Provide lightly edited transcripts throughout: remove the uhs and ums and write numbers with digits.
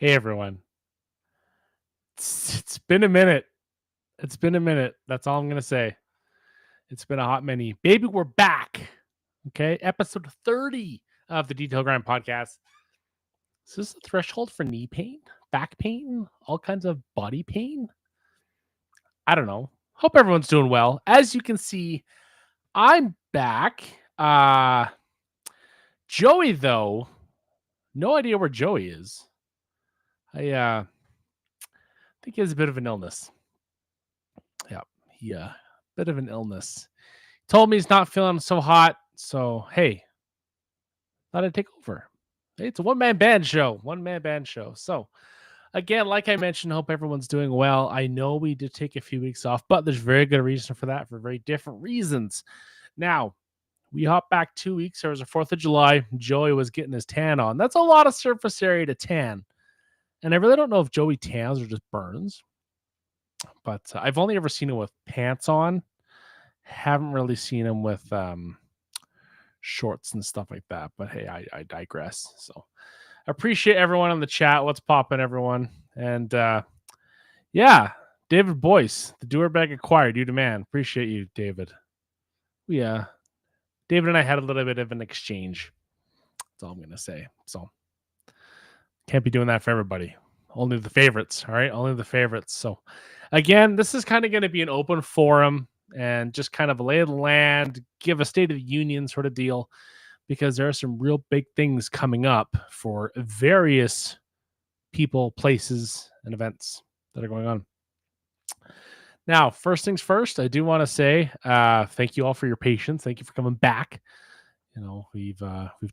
Hey everyone. It's been a minute. It's been a minute. That's all I'm gonna say. It's been a hot minute. Baby, we're back. Okay. Episode 30 of the Detail Grind podcast. Is this the threshold for knee pain, back pain, all kinds of body pain? I don't know. Hope everyone's doing well. As you can see, I'm back. Joey, though, no idea where Joey is. I think he has a bit of an illness. Yeah, bit of an illness. Told me he's not feeling so hot. So, hey, thought I'd take over. Hey, it's a one man band show. One man band show. So, again, like I mentioned, hope everyone's doing well. I know we did take a few weeks off, but there's very good reason for that for very different reasons. Now, we hopped back 2 weeks. There was a 4th of July. Joey was getting his tan on. That's a lot of surface area to tan. And I really don't know if Joey tans or just burns, but I've only ever seen him with pants on. Haven't really seen him with shorts and stuff like that. But hey, I digress. So appreciate everyone on the chat. What's popping, everyone? And yeah, David Boyce, the doer bag acquired. You demand. Appreciate you, David. Yeah, David and I had a little bit of an exchange. That's all I'm gonna say. So can't be doing that for everybody. Only the favorites. All right, only the favorites. So again, this is kind of going to be an open forum and just kind of a lay of the land, give a state of the union sort of deal, because there are some real big things coming up for various people, places, and events that are going on. Now, first things first, I do want to say thank you all for your patience. Thank you for coming back. You know, we've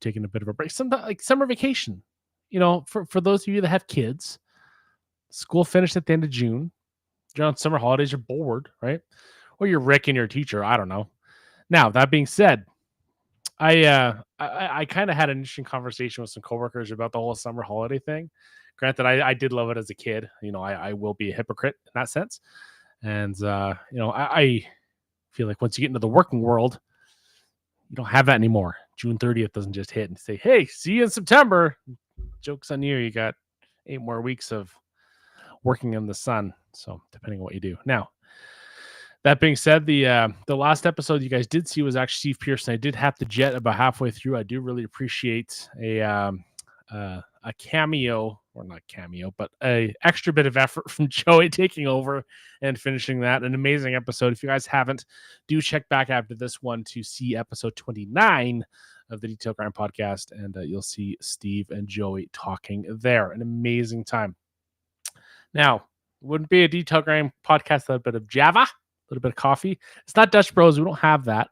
taken a bit of a break, sometimes like summer vacation. You know, for those of you that have kids, school finished at the end of June. You're on summer holidays, you're bored, right? Or you're Rick and your teacher. I don't know. Now, that being said, I kind of had an interesting conversation with some coworkers about the whole summer holiday thing. Granted, I did love it as a kid. You know, I will be a hypocrite in that sense. And you know, I feel like once you get into the working world, you don't have that anymore. June 30th doesn't just hit and say, "Hey, see you in September." Joke's on you. You got 8 more weeks of working in the sun. So depending on what you do. Now, that being said, the last episode you guys did see was actually Steve Pearson. I did have to jet about halfway through. I do really appreciate a cameo, or not cameo, but a extra bit of effort from Joey taking over and finishing that. An amazing episode. If you guys haven't, do check back after this one to see episode 29 of the Detail Grind podcast, and you'll see Steve and Joey talking there. An amazing time. Now, wouldn't be a Detail Grind podcast without a bit of Java, a little bit of coffee. It's not Dutch Bros. We don't have that.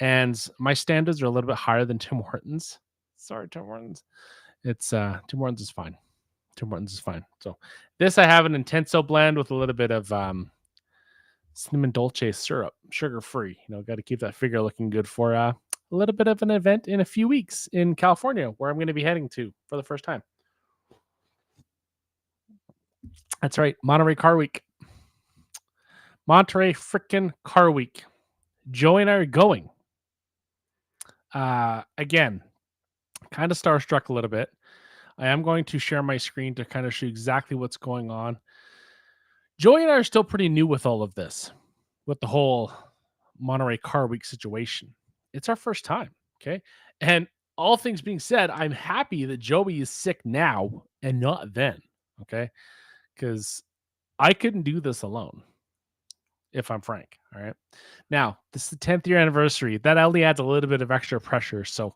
And my standards are a little bit higher than Tim Hortons. Sorry, Tim Hortons. It's Tim Hortons is fine. Tim Hortons is fine. So this I have an Intenso blend with a little bit of cinnamon dolce syrup, sugar free. You know, got to keep that figure looking good for a little bit of an event in a few weeks in California, where I'm going to be heading to for the first time. That's right, Monterey Car Week. Monterey frickin' Car Week. Joey and I are going. Again, kind of starstruck a little bit. I am going to share my screen to kind of show exactly what's going on. Joey and I are still pretty new with all of this, with the whole Monterey Car Week situation. It's our first time, okay? And all things being said, I'm happy that Joey is sick now and not then, okay? Because I couldn't do this alone, if I'm frank, all right? Now, this is the 10th year anniversary. That only adds a little bit of extra pressure, so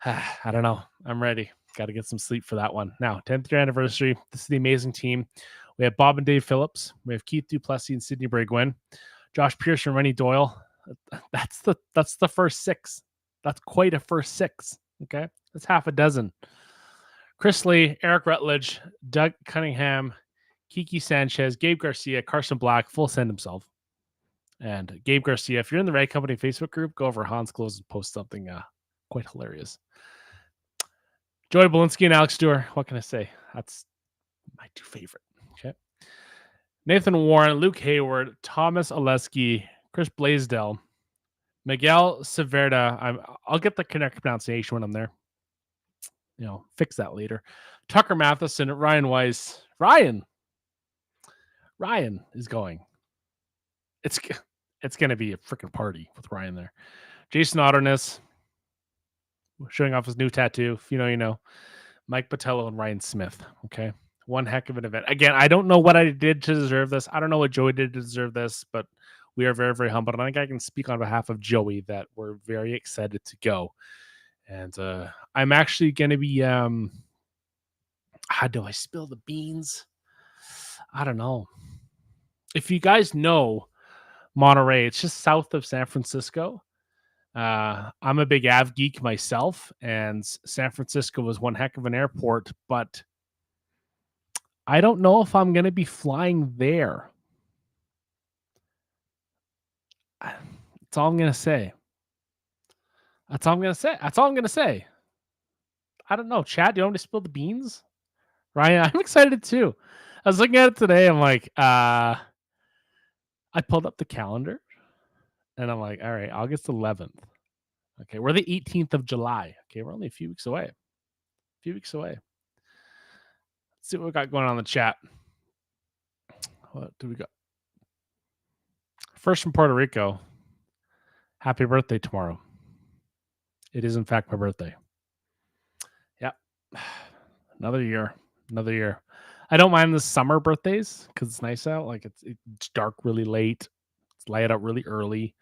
I don't know. I'm ready. Got to get some sleep for that one. Now, 10th year anniversary. This is the amazing team. We have Bob and Dave Phillips. We have Keith Duplessis and Sidney Brigwin. Josh Pierce and Rennie Doyle. That's the first 6. That's quite a first 6. Okay. That's half a dozen. Chris Lee, Eric Rutledge, Doug Cunningham, Kiki Sanchez, Gabe Garcia, Carson Black, full send himself. And Gabe Garcia, if you're in the Red Company Facebook group, go over Hans Close and post something quite hilarious. Joey Belinsky and Alex Stewart. What can I say? That's my 2 favorite. Okay. Nathan Warren, Luke Hayward, Thomas Oleski, Chris Blaisdell, Miguel Severda. I'll get the correct pronunciation when I'm there. fix that later. Tucker Matheson, Ryan Weiss. Ryan is going. It's going to be a freaking party with Ryan there. Jason Otterness showing off his new tattoo. If you know, you know. Mike Botello and Ryan Smith. Okay. One heck of an event. Again, I don't know what I did to deserve this. I don't know what Joey did to deserve this, but we are very, very humbled. And I think I can speak on behalf of Joey that we're very excited to go. And I'm actually going to be, how do I spill the beans? I don't know. If you guys know Monterey, it's just south of San Francisco. I'm a big Av geek myself, and San Francisco was one heck of an airport, but I don't know if I'm going to be flying there. That's all I'm going to say. That's all I'm going to say. I don't know. Chad, do you want me to spill the beans? Ryan, I'm excited too. I was looking at it today. I'm like, I pulled up the calendar and I'm like, all right, August 11th. Okay, we're the 18th of July. Okay, we're only a few weeks away. Let's see what we got going on in the chat. What do we got? First from Puerto Rico. Happy birthday tomorrow. It is, in fact, my birthday. Yep. Another year. I don't mind the summer birthdays because it's nice out. Like it's dark really late. It's light out really early.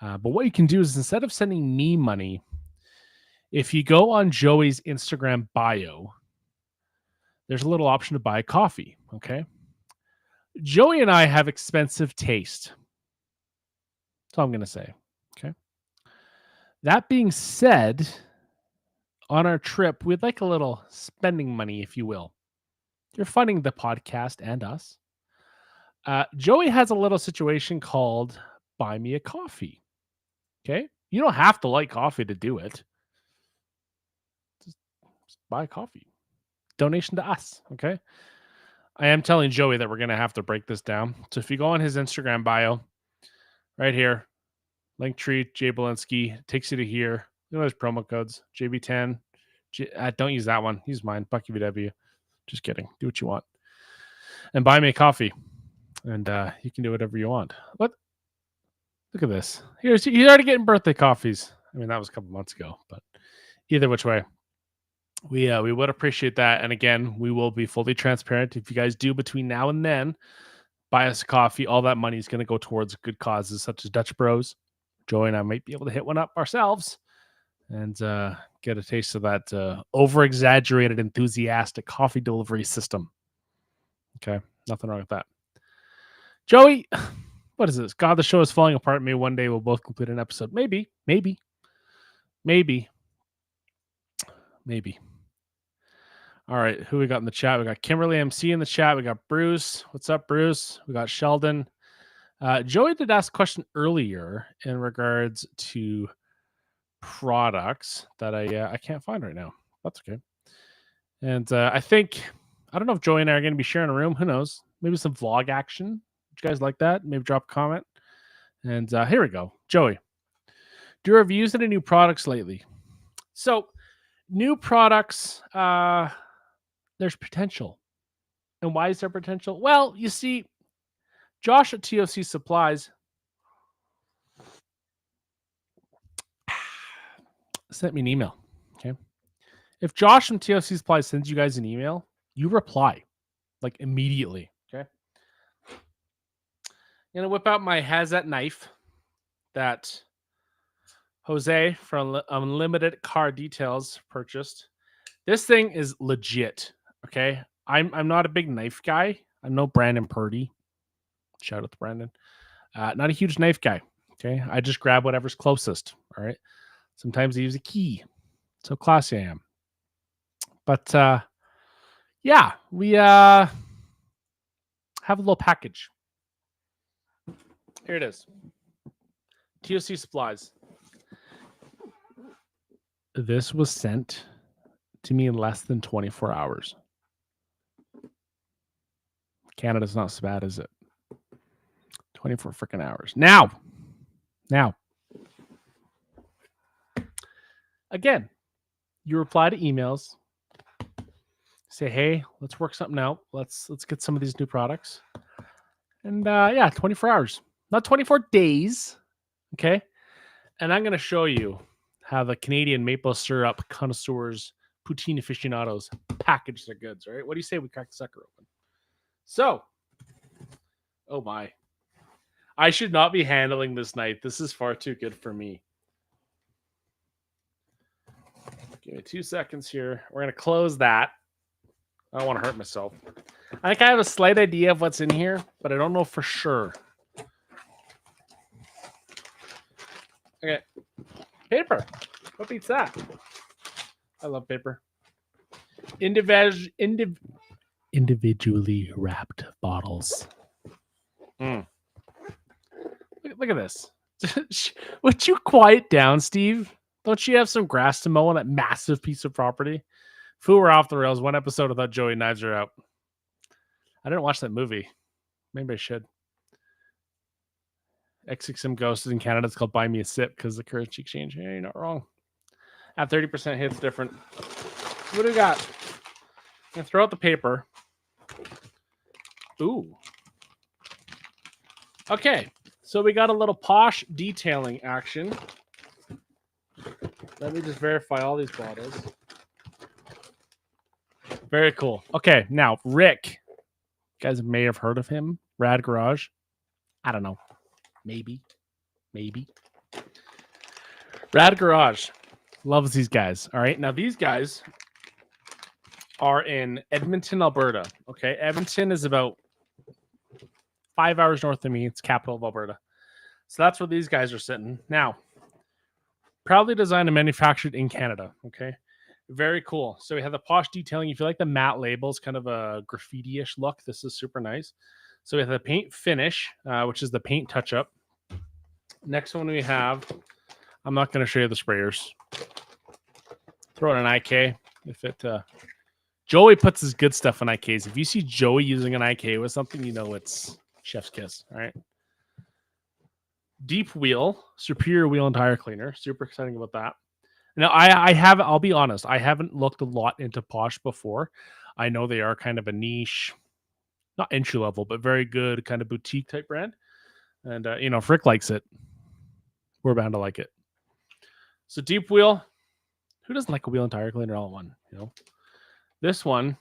But what you can do is instead of sending me money, if you go on Joey's Instagram bio, there's a little option to buy coffee. Okay. Joey and I have expensive taste. That's all I'm going to say. Okay. That being said, on our trip, we'd like a little spending money, if you will. You're funding the podcast and us. Joey has a little situation called Buy Me a Coffee. Okay. You don't have to like coffee to do it. Just buy coffee. Donation to us. Okay. I am telling Joey that we're going to have to break this down. So if you go on his Instagram bio, right here, Linktree, Jay Belinsky, takes you to here. Look at those promo codes. JB10. Don't use that one. Use mine. Bucky VW. Just kidding. Do what you want. And buy me a coffee. And you can do whatever you want. What? Look at this. He's already getting birthday coffees. I mean, that was a couple months ago. But either which way, we would appreciate that. And again, we will be fully transparent. If you guys do between now and then buy us a coffee, all that money is going to go towards good causes such as Dutch Bros. Joey and I might be able to hit one up ourselves and get a taste of that over-exaggerated, enthusiastic coffee delivery system. Okay, nothing wrong with that. Joey, what is this? God, the show is falling apart. Maybe one day we'll both complete an episode. Maybe. All right, who we got in the chat? We got Kimberly MC in the chat. We got Bruce. What's up, Bruce? We got Sheldon. Joey did ask a question earlier in regards to products that I can't find right now. That's okay. And I don't know if Joey and I are going to be sharing a room. Who knows? Maybe some vlog action. Would you guys like that? Maybe drop a comment. And here we go. Joey, do you have used any new products lately? So new products, there's potential. And why is there potential? Well, you see, Josh at TOC Supplies sent me an email. Okay. If Josh from TOC Supplies sends you guys an email, you reply like immediately. Okay. I'm going to whip out my Hazat knife that Jose from Unlimited Car Details purchased. This thing is legit. Okay. I'm not a big knife guy. I'm no Brandon Purdy. Shout out to Brandon. Not a huge knife guy. Okay. I just grab whatever's closest. All right. Sometimes I use a key. So classy I am. But yeah, we have a little package. Here it is. TOC Supplies. This was sent to me in less than 24 hours. Canada's not so bad, is it? 24 freaking hours. Now, again, you reply to emails, say, hey, let's work something out. Let's get some of these new products. And 24 hours, not 24 days. Okay. And I'm going to show you how the Canadian maple syrup connoisseurs, poutine aficionados package their goods. All right. What do you say we crack the sucker open? So, oh my. I should not be handling this knife. This is far too good for me. Give me 2 seconds here. We're going to close that. I don't want to hurt myself. I think I have a slight idea of what's in here, but I don't know for sure. Okay. Paper. What beats that? I love paper. Individually wrapped bottles. Look at this. Would you quiet down, Steve? Don't you have some grass to mow on that massive piece of property? Foo, we're off the rails. One episode, I thought Joey knives her out. I didn't watch that movie. Maybe I should. XXM Ghost is in Canada. It's called Buy Me a Sip because the currency exchange. Yeah, you're not wrong. At 30% hits different. What do we got? I'm going to throw out the paper. Ooh. Okay. So we got a little posh detailing action. Let me just verify all these bottles. Very cool. Okay. Now, Rick. You guys may have heard of him. Rad Garage. I don't know. Maybe. Rad Garage loves these guys. All right. Now, these guys are in Edmonton, Alberta. Okay. Edmonton is about 5 hours north of me. It's capital of Alberta. So that's where these guys are sitting. Now, proudly designed and manufactured in Canada. Okay. Very cool. So we have the posh detailing. If you like the matte labels, kind of a graffiti-ish look, this is super nice. So we have the paint finish, which is the paint touch-up. Next one we have, I'm not going to show you the sprayers. Throw in an IK. If it, Joey puts his good stuff in IKs. If you see Joey using an IK with something, you know it's chef's kiss. All right. Deep Wheel, superior wheel and tire cleaner. Super exciting about that. Now, I'll be honest, I haven't looked a lot into Posh before. I know they are kind of a niche, not entry level, but very good kind of boutique type brand. And, if Rick likes it, we're bound to like it. So Deep Wheel, who doesn't like a wheel and tire cleaner all in one? This one,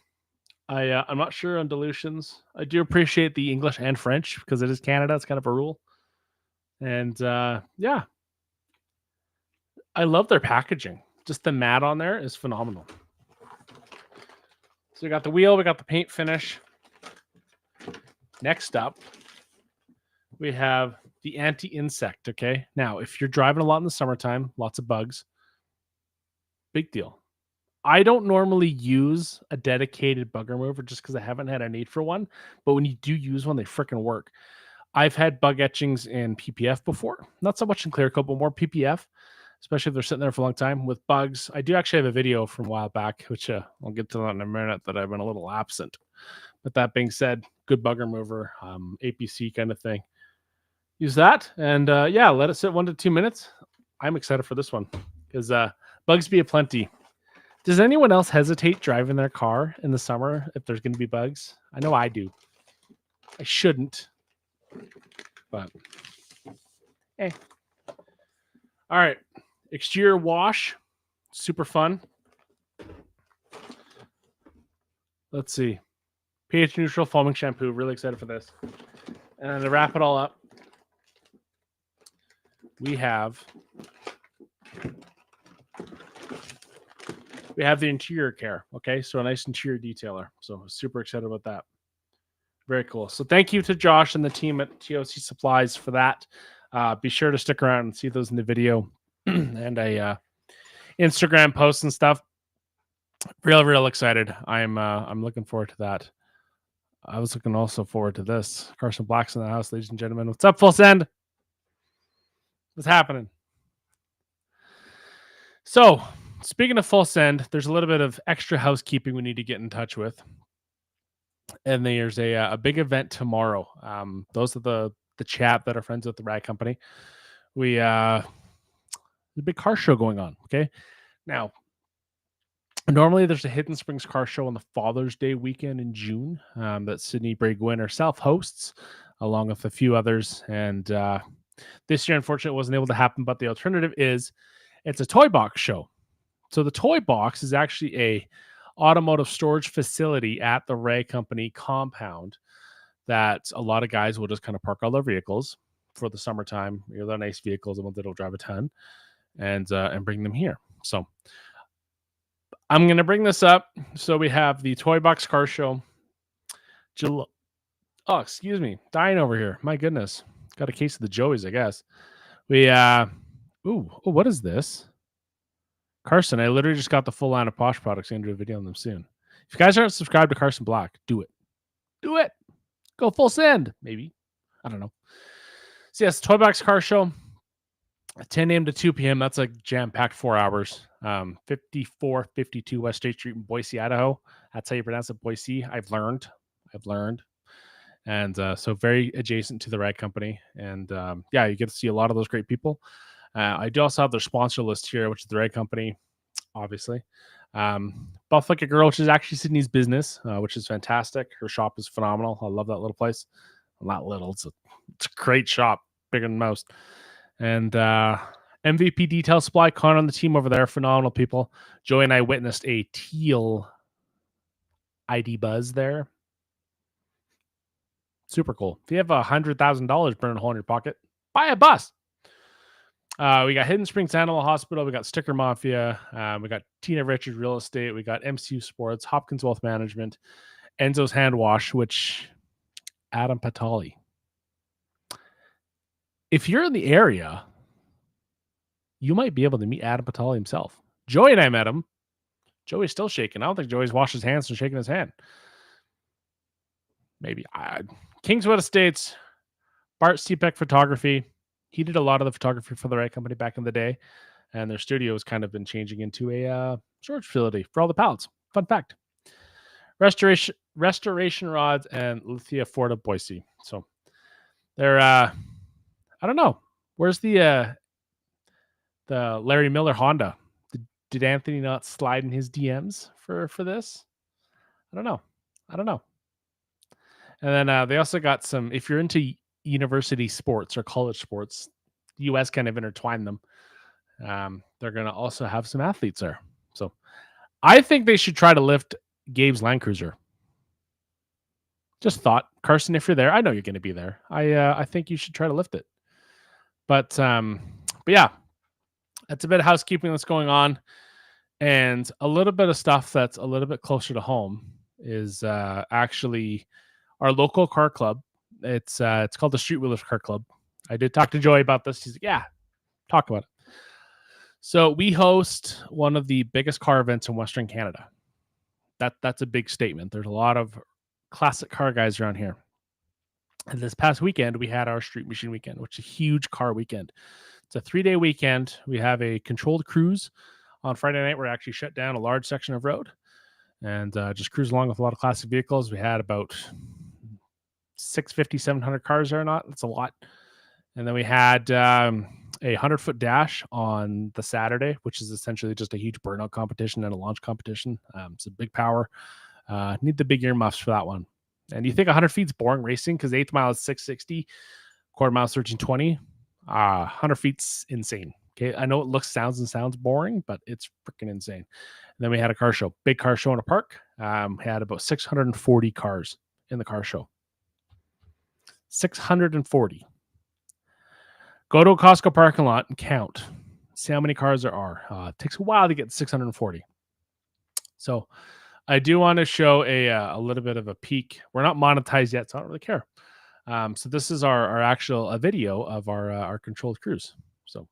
I'm not sure on dilutions. I do appreciate the English and French because it is Canada. It's kind of a rule. And yeah, I love their packaging. Just the matte on there is phenomenal. So we got the wheel, we got the paint finish. Next up, we have the anti-insect. Okay. Now, if you're driving a lot in the summertime, lots of bugs, big deal. I don't normally use a dedicated bug remover just because I haven't had a need for one. But when you do use one, they freaking work. I've had bug etchings in PPF before. Not so much in clear coat, but more PPF, especially if they're sitting there for a long time with bugs. I do actually have a video from a while back, which I'll get to that in a minute, that I've been a little absent. But that being said, good bug remover, APC kind of thing. Use that and let it sit 1 to 2 minutes. I'm excited for this one because bugs be aplenty. Does anyone else hesitate driving their car in the summer if there's going to be bugs? I know I do. I shouldn't, but hey. All right. Exterior wash. Super fun. Let's see. pH neutral foaming shampoo. Really excited for this. And to wrap it all up, we have the interior care. Okay. So a nice interior detailer. So super excited about that. Very cool. So thank you to Josh and the team at TOC Supplies for that. Be sure to stick around and see those in the video and a Instagram post and stuff. Real excited. I'm looking forward to that. I was looking also forward to this. Carson Black's in the house, ladies and gentlemen. What's up, Full Send? What's happening? So, speaking of Full Send, there's a little bit of extra housekeeping we need to get in touch with. And there's a big event tomorrow. Those are the chat that are friends with the Rad Company. There's a big car show going on. Okay. Now, Normally, there's a Hidden Springs Car Show on the Father's Day weekend in June that Sydney Bragwin herself hosts, along with a few others. And this year, unfortunately, it wasn't able to happen. But the alternative is it's a toy box show. So the toy box is actually a automotive storage facility at the Ray Company compound that a lot of guys will just kind of park all their vehicles for the summertime. You know, they're nice vehicles, the ones that don't drive a ton, and bring them here. So I'm gonna bring this up. So we have the Toy Box Car Show. Oh, excuse me, dying over here. My goodness, got a case of the Joeys, I guess. We what is this? Carson, I literally just got the full line of Posh products. I'm gonna do a video on them soon. If you guys aren't subscribed to Carson Black, do it. Do it. Go full send, maybe. I don't know. So yes, Toy Box Car Show, 10 a.m. to 2 p.m. That's like jam-packed 4 hours. 5452 West State Street in Boise, Idaho. That's how you pronounce it, Boise. I've learned. And so very adjacent to the Rag Company. And yeah, you get to see a lot of those great people. I do also have their sponsor list here, which is the Rag Company, obviously. Buff Like a Girl, which is actually Sydney's business, which is fantastic. Her shop is phenomenal. I love that little place. Well, not little, it's a great shop, bigger than most. And MVP Detail Supply, Connor on the team over there, phenomenal people. Joey and I witnessed a teal ID Buzz there. Super cool. If you have $100,000 burning a hole in your pocket, buy a bus. We got Hidden Springs Animal Hospital. We got Sticker Mafia. We got Tina Richards Real Estate. We got MCU Sports, Hopkins Wealth Management, Enzo's Hand Wash, which Adam Patali. If you're in the area, you might be able to meet Adam Patali himself. Joey and I met him. Joey's still shaking. I don't think Joey's washed his hands and shaking his hand. Maybe. Kingswood Estates, Bart Stepek Photography. He did a lot of the photography for the Right Company back in the day, and their studio has kind of been changing into a storage facility for all the pallets. Fun fact. Restoration Rods and Lithia Ford of Boise. So they're I don't know. Where's the Larry Miller Honda? Did Anthony not slide in his DMs for this? I don't know. And then they also got some. If you're into university sports or college sports, the U.S. kind of intertwined them. They're going to also have some athletes there. So I think they should try to lift Gabe's Land Cruiser. Just thought, Carson, if you're there, I know you're going to be there. I think you should try to lift it. But yeah, that's a bit of housekeeping that's going on, and a little bit of stuff that's a little bit closer to home is actually our local car club. It's called the Street Wheelers Car Club. I did talk to Joey about this. He's like, yeah, talk about it. So we host one of the biggest car events in Western Canada. That's a big statement. There's a lot of classic car guys around here. And this past weekend, we had our Street Machine Weekend, which is a huge car weekend. It's a 3-day weekend. We have a controlled cruise. On Friday night, we're actually shut down a large section of road and just cruise along with a lot of classic vehicles. We had about 650, 700 cars there or not. That's a lot. And then we had a 100-foot dash on the Saturday, which is essentially just a huge burnout competition and a launch competition. It's a big power. Need the big earmuffs for that one. And you think 100 feet's boring racing because the 8th mile is 660, quarter mile is 1320. 100 feet's insane. Okay, I know it sounds boring, but it's freaking insane. And then we had a car show, big car show in a park. Had about 640 cars in the car show. 640. Go to a Costco parking lot and count. See how many cars there are. It takes a while to get 640. So I do want to show a little bit of a peek. We're not monetized yet, so I don't really care. So this is our actual video of our controlled cruise. So.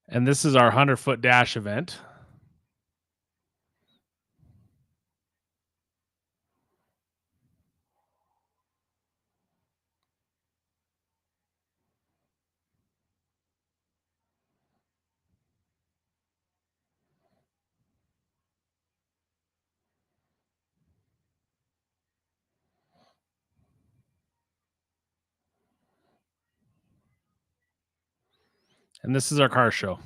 And this is our 100-foot dash event. And this is our car show.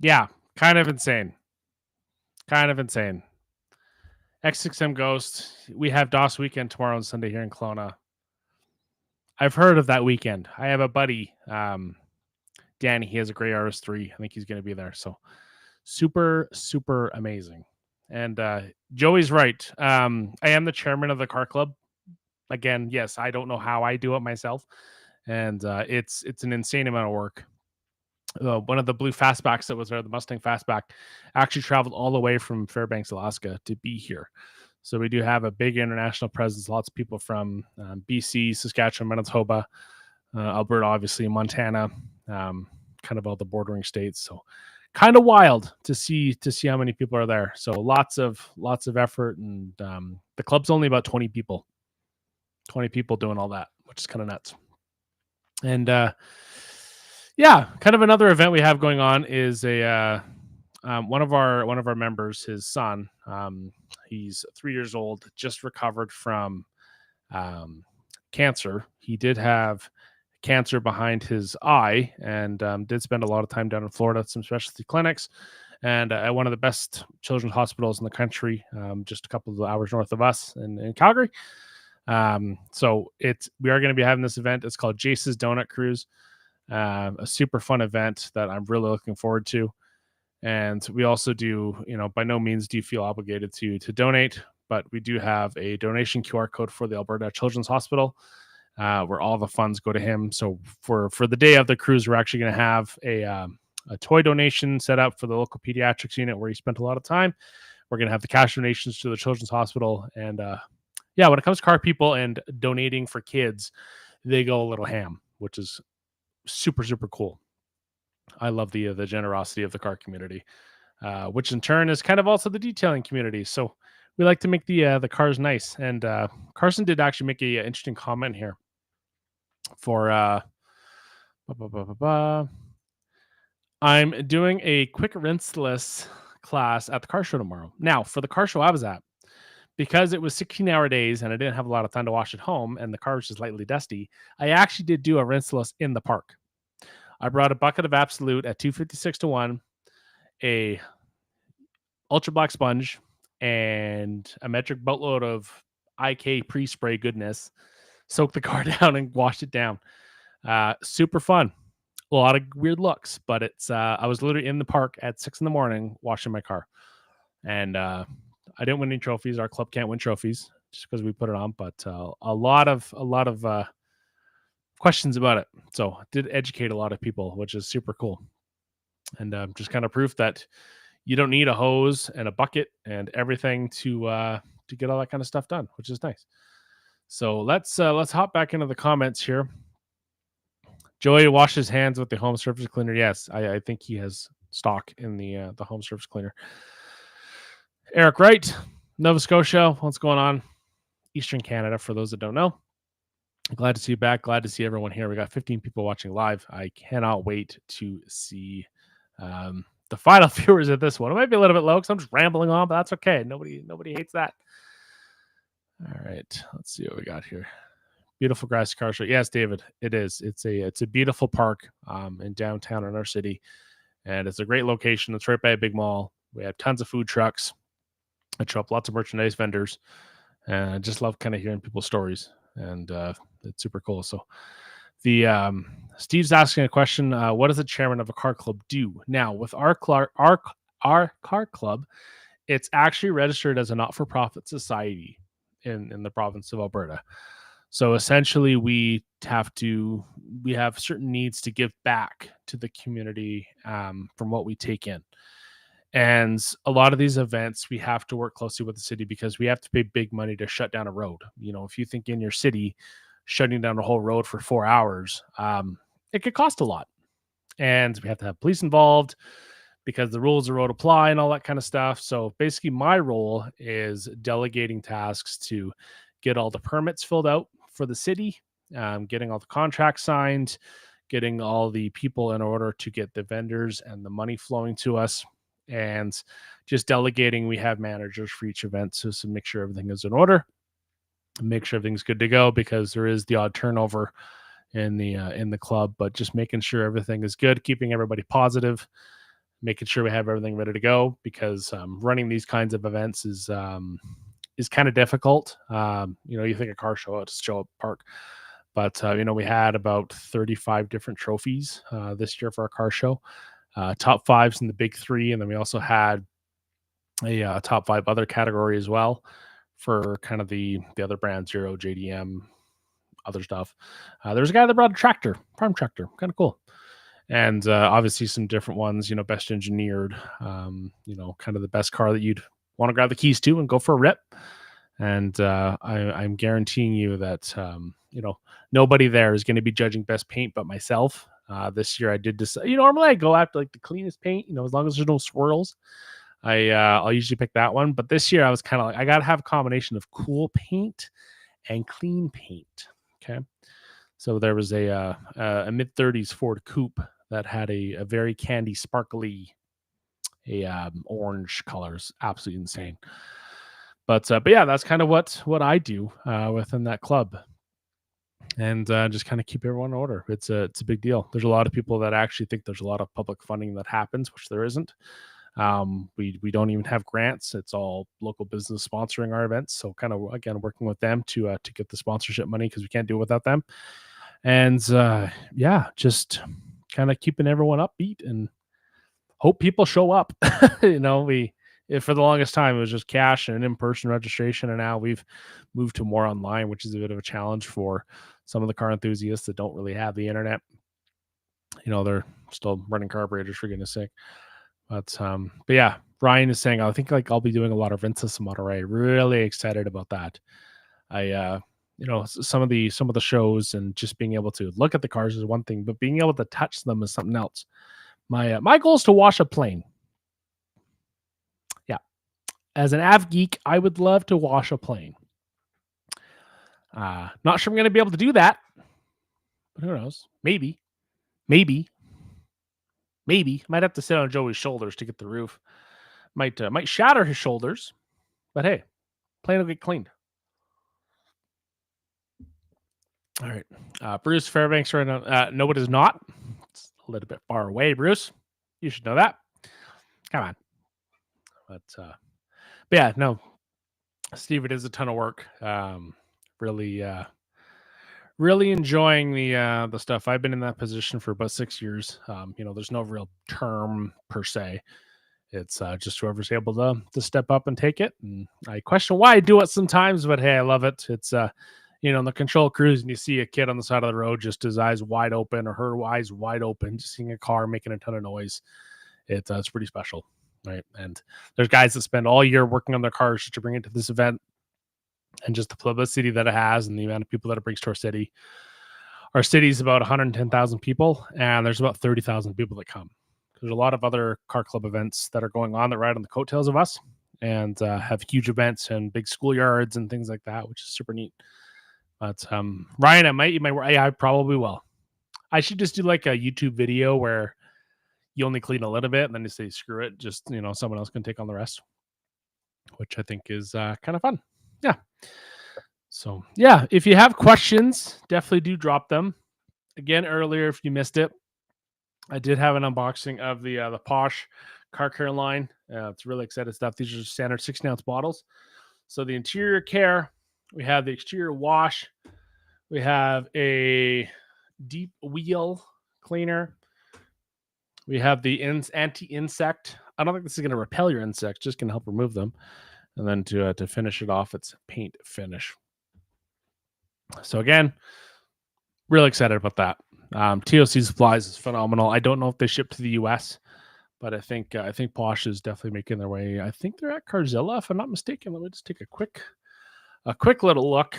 Yeah, kind of insane. Kind of insane. X6M Ghost. We have DOS weekend tomorrow and Sunday here in Kelowna. I've heard of that weekend. I have a buddy, Danny. He has a Gray RS3. I think he's going to be there. So super, super amazing. And Joey's right. I am the chairman of the car club. Again, yes, I don't know how I do it myself, and it's an insane amount of work. One of the blue fastbacks that was there, the Mustang fastback, actually traveled all the way from Fairbanks, Alaska, to be here. So we do have a big international presence. Lots of people from BC, Saskatchewan, Manitoba, Alberta, obviously, Montana, kind of all the bordering states. So kind of wild to see how many people are there. So lots of effort, and the club's only about 20 people. 20 people doing all that, which is kind of nuts. And yeah, kind of another event we have going on is a one of our members, his son, he's 3 years old, just recovered from cancer. He did have cancer behind his eye, and did spend a lot of time down in Florida at some specialty clinics and at one of the best children's hospitals in the country, just a couple of hours north of us in Calgary. So we are going to be having this event. It's called Jace's Donut Cruise, a super fun event that I'm really looking forward to. And we also do, by no means do you feel obligated to donate, but we do have a donation QR code for the Alberta Children's Hospital, where all the funds go to him. So for the day of the cruise, we're actually going to have a toy donation set up for the local pediatrics unit where he spent a lot of time. We're going to have the cash donations to the Children's Hospital, and yeah, when it comes to car people and donating for kids, they go a little ham, which is super, super cool. I love the generosity of the car community, which in turn is kind of also the detailing community. So we like to make the cars nice. And Carson did actually make a interesting comment here for I'm doing a quick rinseless class at the car show tomorrow. Now, for the car show I was at, because it was 16-hour days and I didn't have a lot of time to wash at home and the car was just lightly dusty, I actually did do a rinseless in the park. I brought a bucket of Absolute at 256 to 1, a ultra black sponge, and a metric boatload of IK pre-spray goodness. Soaked the car down and washed it down. Super fun. A lot of weird looks, but it's I was literally in the park at 6 a.m. washing my car. And I didn't win any trophies. Our club can't win trophies just because we put it on, but a lot of questions about it. So I did educate a lot of people, which is super cool. And just kind of proof that you don't need a hose and a bucket and everything to get all that kind of stuff done, which is nice. So let's hop back into the comments here. Joey washed his hands with the home surface cleaner. Yes, I think he has stock in the home surface cleaner. Eric Wright, Nova Scotia. What's going on? Eastern Canada, for those that don't know. Glad to see you back. Glad to see everyone here. We got 15 people watching live. I cannot wait to see the final viewers of this one. It might be a little bit low because I'm just rambling on, but that's okay. Nobody hates that. All right, let's see what we got here. Beautiful grassy car show. Yes, David, it is. It's a beautiful park in downtown in our city, and it's a great location. It's right by a big mall. We have tons of food trucks. I show up lots of merchandise vendors, and I just love kind of hearing people's stories, and it's super cool. So the Steve's asking a question. What does the chairman of a car club do? Now, with our car club, it's actually registered as a not-for-profit society in the province of Alberta. So essentially, we have certain needs to give back to the community from what we take in. And a lot of these events, we have to work closely with the city because we have to pay big money to shut down a road. If you think in your city, shutting down a whole road for 4 hours, it could cost a lot. And we have to have police involved because the rules of the road apply and all that kind of stuff. So basically, my role is delegating tasks to get all the permits filled out for the city, getting all the contracts signed, getting all the people in order to get the vendors and the money flowing to us, and just delegating. We have managers for each event to make sure everything is in order, make sure everything's good to go, because there is the odd turnover in the club, but just making sure everything is good, keeping everybody positive, making sure we have everything ready to go, because running these kinds of events is kind of difficult. You think a car show, it's show up park, but we had about 35 different trophies this year for our car show, top fives in the big three, and then we also had a top five other category as well for kind of the other brands, Zero, JDM, other stuff. There was a guy that brought a tractor, farm tractor, kind of cool. And obviously some different ones, best engineered, kind of the best car that you'd want to grab the keys to and go for a rip. And I'm guaranteeing you that, nobody there is going to be judging best paint but myself. This year I did decide, normally I go after like the cleanest paint, as long as there's no swirls. I'll usually pick that one. But this year I was kind of like, I got to have a combination of cool paint and clean paint. Okay. So there was a mid-30s Ford Coupe that had a very candy, sparkly, orange colors, absolutely insane. But yeah, that's kind of what I do within that club, and just kind of keep everyone in order. It's a big deal. There's a lot of people that actually think there's a lot of public funding that happens, which there isn't. We don't even have grants. It's all local business sponsoring our events. So kind of, again, working with them to get the sponsorship money, because we can't do it without them. And yeah, just kind of keeping everyone upbeat and hope people show up. For the longest time, it was just cash and in-person registration. And now we've moved to more online, which is a bit of a challenge for some of the car enthusiasts that don't really have the internet. They're still running carburetors, for goodness sake. But yeah, Ryan is saying, I think like I'll be doing a lot of Ventus Monterey. Really excited about that. Some of the shows and just being able to look at the cars is one thing, but being able to touch them is something else. My goal is to wash a plane. Yeah, as an av geek, I would love to wash a plane. Not sure I'm going to be able to do that, but who knows? Maybe. Might have to sit on Joey's shoulders to get the roof. Might shatter his shoulders, but hey, plane will get cleaned. All right, Bruce Fairbanks right now. No, it is not. It's a little bit far away, Bruce. You should know that. Come on. But yeah, no, Steve, it is a ton of work. Really enjoying the stuff. I've been in that position for about 6 years. There's no real term per se. It's just whoever's able to step up and take it. And I question why I do it sometimes, but hey, I love it. It's in the control cruise, and you see a kid on the side of the road, just his eyes wide open or her eyes wide open, just seeing a car making a ton of noise. It's pretty special, right? And there's guys that spend all year working on their cars to bring it to this event, and just the publicity that it has and the amount of people that it brings to our city. Our city is about 110,000 people, and there's about 30,000 people that come. There's a lot of other car club events that are going on that ride on the coattails of us, and have huge events and big schoolyards and things like that, which is super neat. But Ryan, I probably will. I should just do like a YouTube video where you only clean a little bit and then you say screw it, just someone else can take on the rest, which I think is kind of fun. Yeah. So yeah, if you have questions, definitely do drop them. Again, earlier, if you missed it, I did have an unboxing of the Posh car care line. It's really exciting stuff. These are standard 16-ounce bottles. So the interior care, we have the exterior wash, we have a deep wheel cleaner, we have the anti-insect. I don't think this is going to repel your insects, just going to help remove them. And then to finish it off, it's paint finish. So again, really excited about that. TOC Supplies is phenomenal. I don't know if they ship to the US, But I think Posh is definitely making their way. I think they're at Carzilla, if I'm not mistaken. Let me just take a quick little look.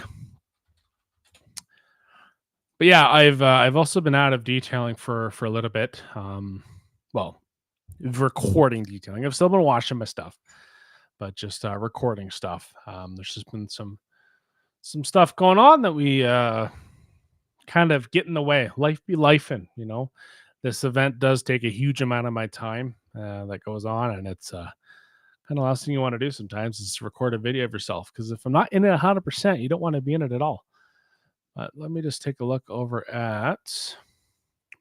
But yeah, I've also been out of detailing for a little bit. Well, recording detailing. I've still been washing my stuff, but just recording stuff. There's just been some stuff going on that we kind of get in the way. Life be lifing, you know. This event does take a huge amount of my time that goes on, and it's kind of the last thing you want to do sometimes is record a video of yourself, because if I'm not in it 100%, you don't want to be in it at all. But let me just take a look over at.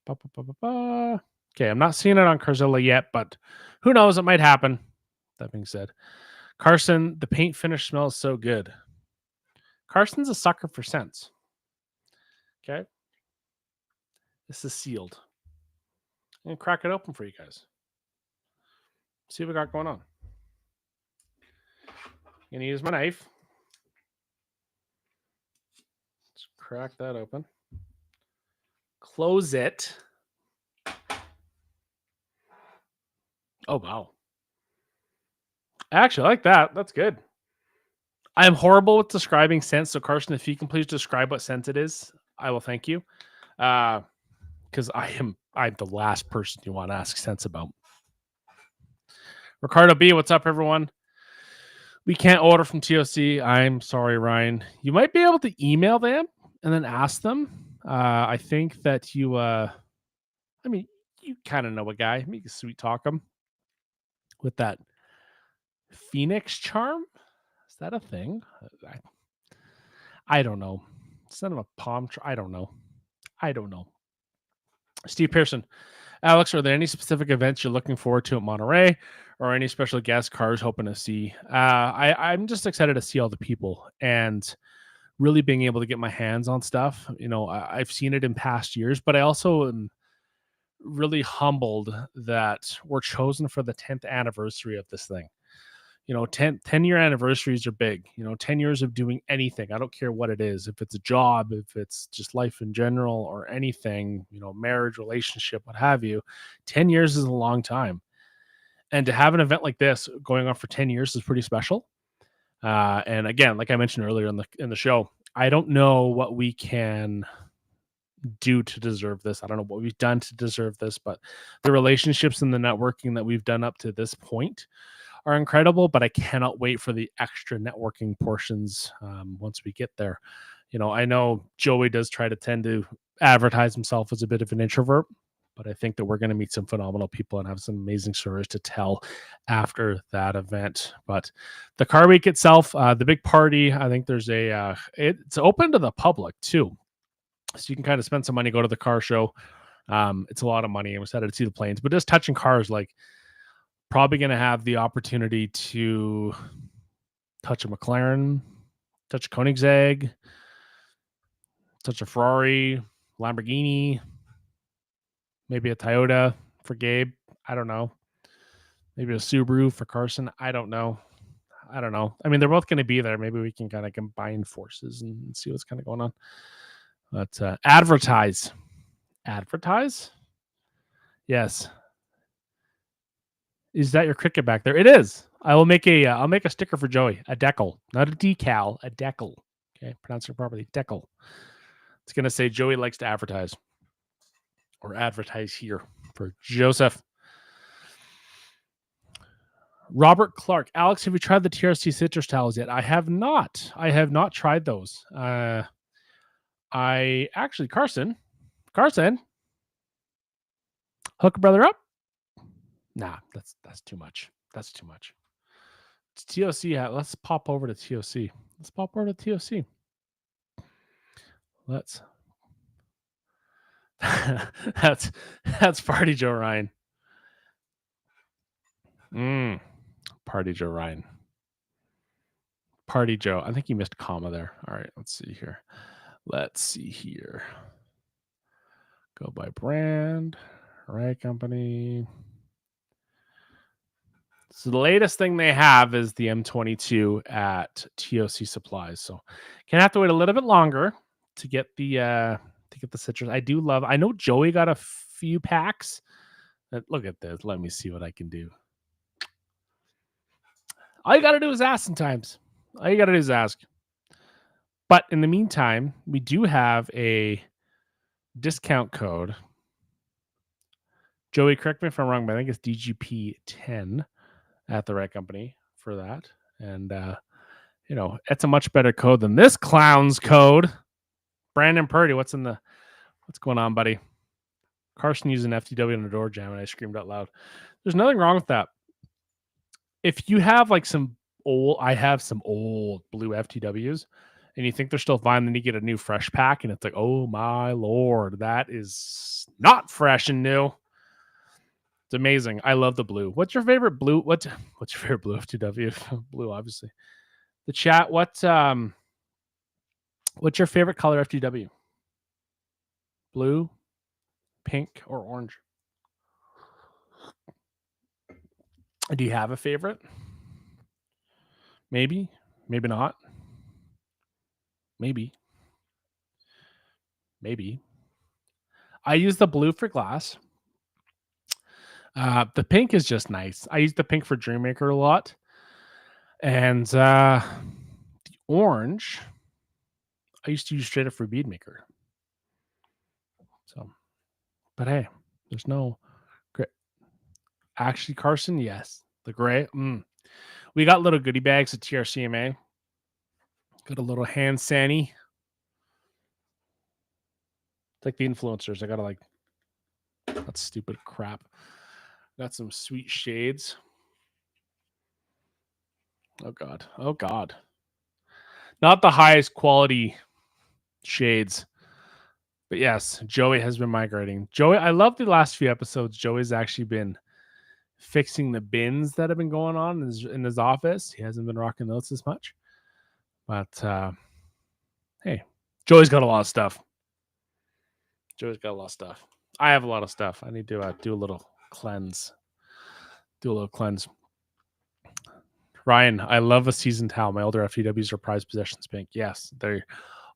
Okay, I'm not seeing it on Carzilla yet, but who knows? It might happen. That being said, Carson, the paint finish smells so good. Carson's a sucker for scents. Okay, this is sealed. I'm gonna crack it open for you guys. See what we got going on. I'm gonna use my knife. Let's crack that open. Close it. Oh wow. Actually, I like that. That's good. I am horrible with describing scents. So Carson, if you can please describe what scent it is, I will thank you. Because I'm the last person you want to ask scents about. Ricardo B, what's up, everyone? We can't order from TOC. I'm sorry, Ryan. You might be able to email them and then ask them. I think that you, you kind of know a guy. Maybe you can sweet talk him with that Phoenix charm. Is that a thing? I don't know. Instead of a palm tree, I don't know. Steve Pearson. Alex, are there any specific events you're looking forward to at Monterey, or any special guest cars hoping to see? I'm just excited to see all the people and really being able to get my hands on stuff. You know, I've seen it in past years, but I also am really humbled that we're chosen for the 10th anniversary of this thing. You know, 10-year anniversaries are big. You know, 10 years of doing anything. I don't care what it is. If it's a job, if it's just life in general or anything, you know, marriage, relationship, what have you, 10 years is a long time. And to have an event like this going on for 10 years is pretty special. And again, like I mentioned earlier in the show, I don't know what we can do to deserve this. I don't know what we've done to deserve this, but the relationships and the networking that we've done up to this point are incredible. But I cannot wait for the extra networking portions once we get there. You know, I know Joey does try to tend to advertise himself as a bit of an introvert, but I think that we're going to meet some phenomenal people and have some amazing stories to tell after that event. But the car week itself, the big party, I think there's it's open to the public too. So you can kind of spend some money, go to the car show. It's a lot of money. I'm excited to see the planes, but just touching cars, like probably going to have the opportunity to touch a McLaren, touch a Koenigsegg, touch a Ferrari, Lamborghini, maybe a Toyota for Gabe. I don't know. Maybe a Subaru for Carson. I don't know. I mean, they're both going to be there. Maybe we can kind of combine forces and see what's kind of going on. But advertise. Yes. Is that your cricket back there? It is. I'll make a sticker for Joey. A decal, not a decal. A decal. Okay, pronounce it properly. Decal. It's gonna say Joey likes to advertise, or advertise here for Joseph. Robert Clark. Alex, have you tried the TRC citrus towels yet? I have not. I have not tried those. I actually, Carson, hook a brother up. Nah, that's too much. That's too much. It's TOC. Let's pop over to TOC. Let's. that's Party Joe Ryan. Party Joe Ryan. Party Joe. I think you missed a comma there. All right, let's see here. Go by brand, right company. So the latest thing they have is the M22 at TOC Supplies. So gonna have to wait a little bit longer to get the citrus. I know Joey got a few packs. Look at this. Let me see what I can do. All you got to do is ask sometimes. All you got to do is ask. But in the meantime, we do have a discount code. Joey, correct me if I'm wrong, but I think it's DGP10 at the right company for that. And, it's a much better code than this clown's code. Brandon Purdy, what's going on, buddy? Carson using FTW on the door jam, and I screamed out loud. There's nothing wrong with that. If you have like I have some old blue FTWs, and you think they're still fine, then you get a new fresh pack, and it's like, oh my lord, that is not fresh and new. It's amazing. I love the blue. What's your favorite blue? What's your favorite blue FTW? Blue, obviously. The chat. What's your favorite color FTW? Blue, pink, or orange? Do you have a favorite? Maybe not. Maybe. I use the blue for glass. The pink is just nice. I use the pink for Dreammaker a lot. And the orange, I used to use straight up for Beadmaker. So, but hey, there's no gray. Actually, Carson, yes. The gray. We got little goodie bags at TRCMA. Got a little hand sanny. It's like the influencers. I got to like, that's stupid crap. Got some sweet shades. Oh God. Not the highest quality shades. But yes, Joey has been migrating. Joey, I love the last few episodes. Joey's actually been fixing the bins that have been going on in his office. He hasn't been rocking those as much. But hey, Joey's got a lot of stuff. I have a lot of stuff. I need to do a little cleanse. Ryan, I love a seasoned towel. My older FTWs are prized possessions pink. Yes, they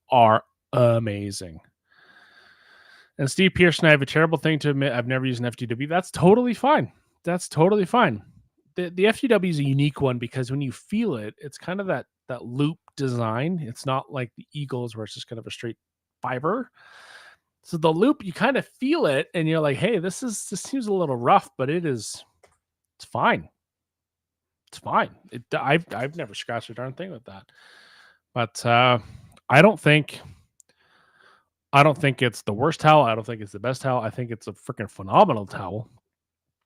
are amazing. And Steve Pearson, I have a terrible thing to admit. I've never used an FTW. That's totally fine. The FTW is a unique one because when you feel it, it's kind of that loop design. It's not like the Eagles where it's just kind of a straight fiber. So the loop, you kind of feel it, and you're like, "Hey, this seems a little rough, but it's fine. It's fine." I've never scratched a darn thing with that. But I don't think it's the worst towel. I don't think it's the best towel. I think it's a freaking phenomenal towel.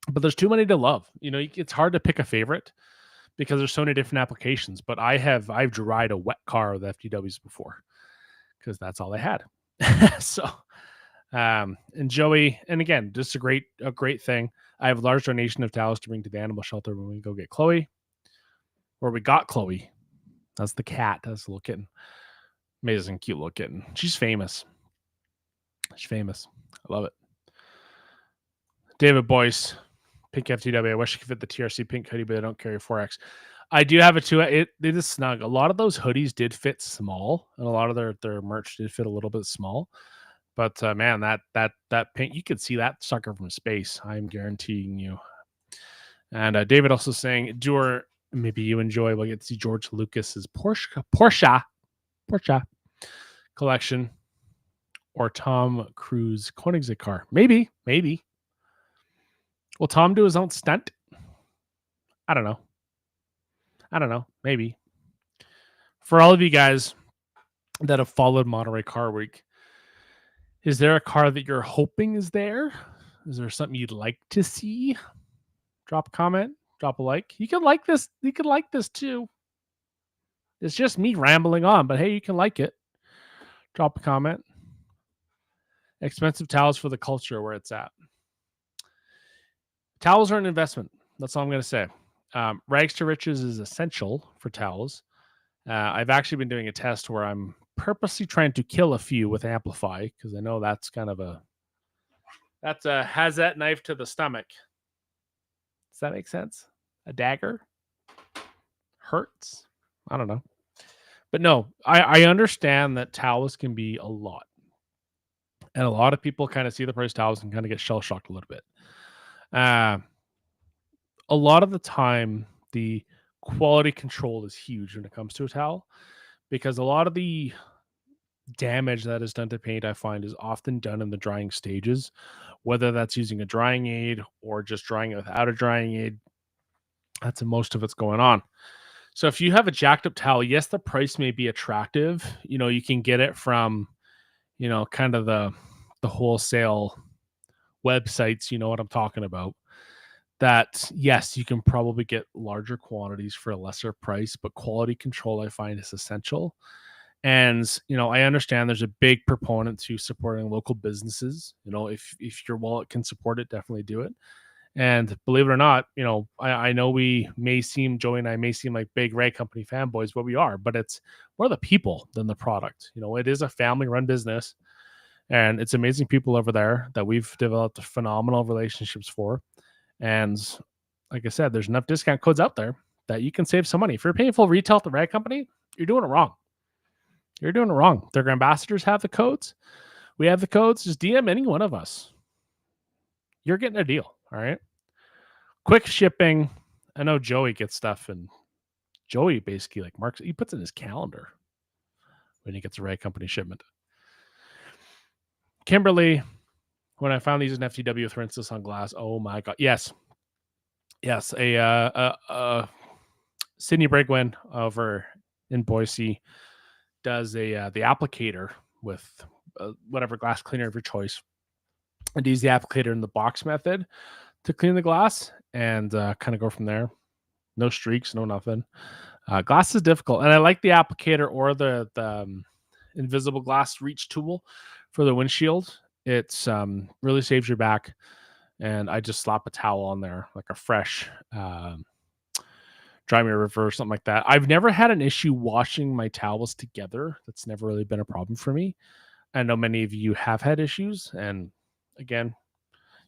But there's too many to love. It's hard to pick a favorite because there's so many different applications. But I've dried a wet car with FTWs before because that's all I had. So, and Joey, and again, just a great thing. I have a large donation of towels to bring to the animal shelter when we go get Chloe. Where we got Chloe. That's the cat. That's the little kitten. Amazing, cute little kitten. She's famous. I love it. David Boyce, pink FTW. I wish I could fit the TRC pink hoodie, but I don't carry 4X. I do have a 2. It is snug. A lot of those hoodies did fit small, and a lot of their merch did fit a little bit small. But man, that pink, you could see that sucker from space. I'm guaranteeing you. And David also saying, maybe you enjoy. We'll get to see George Lucas's Porsche collection, or Tom Cruise Koenigsegg car. Maybe. Will Tom do his own stunt? I don't know. Maybe. For all of you guys that have followed Monterey Car Week, is there a car that you're hoping is there? Is there something you'd like to see? Drop a comment. Drop a like. You can like this. You can like this too. It's just me rambling on, but hey, you can like it. Drop a comment. Expensive towels for the culture where it's at. Towels are an investment. That's all I'm going to say. Rags to riches is essential for towels. I've actually been doing a test where I'm purposely trying to kill a few with Amplify because I know that's kind of has that knife to the stomach. Does that make sense? A dagger hurts. I don't know. But no, I understand that towels can be a lot. And a lot of people kind of see the price towels and kind of get shell shocked a little bit. Uh, a lot of the time, the quality control is huge when it comes to a towel because a lot of the damage that is done to paint, I find, is often done in the drying stages, whether that's using a drying aid or just drying it without a drying aid. That's most of it's going on. So if you have a jacked up towel, yes, the price may be attractive. You can get it from, kind of the wholesale websites, you know what I'm talking about. That yes, you can probably get larger quantities for a lesser price, but quality control I find is essential. And I understand there's a big proponent to supporting local businesses. If your wallet can support it, definitely do it. And believe it or not, I know Joey and I may seem like big Ray Company fanboys, but we are. But it's more the people than the product. It is a family-run business, and it's amazing people over there that we've developed phenomenal relationships for. And like I said, there's enough discount codes out there that you can save some money. If you're paying full retail at the Ray Company, you're doing it wrong. You're doing it wrong. Their ambassadors have the codes. We have the codes. Just DM any one of us. You're getting a deal. All right. Quick shipping. I know Joey gets stuff, and Joey basically like marks. He puts in his calendar when he gets a Ray Company shipment. Kimberly, when I found these in FTW with rinseless on glass, oh my god, yes, Sydney Brigwin over in Boise does the applicator with whatever glass cleaner of your choice, and use the applicator in the box method to clean the glass and kind of go from there. No streaks, no nothing. Glass is difficult, and I like the applicator or the invisible glass reach tool for the windshield. It's really saves your back, and I just slap a towel on there, like a fresh Dry Me River or something like that. I've never had an issue washing my towels together. That's never really been a problem for me. I know many of you have had issues, and again,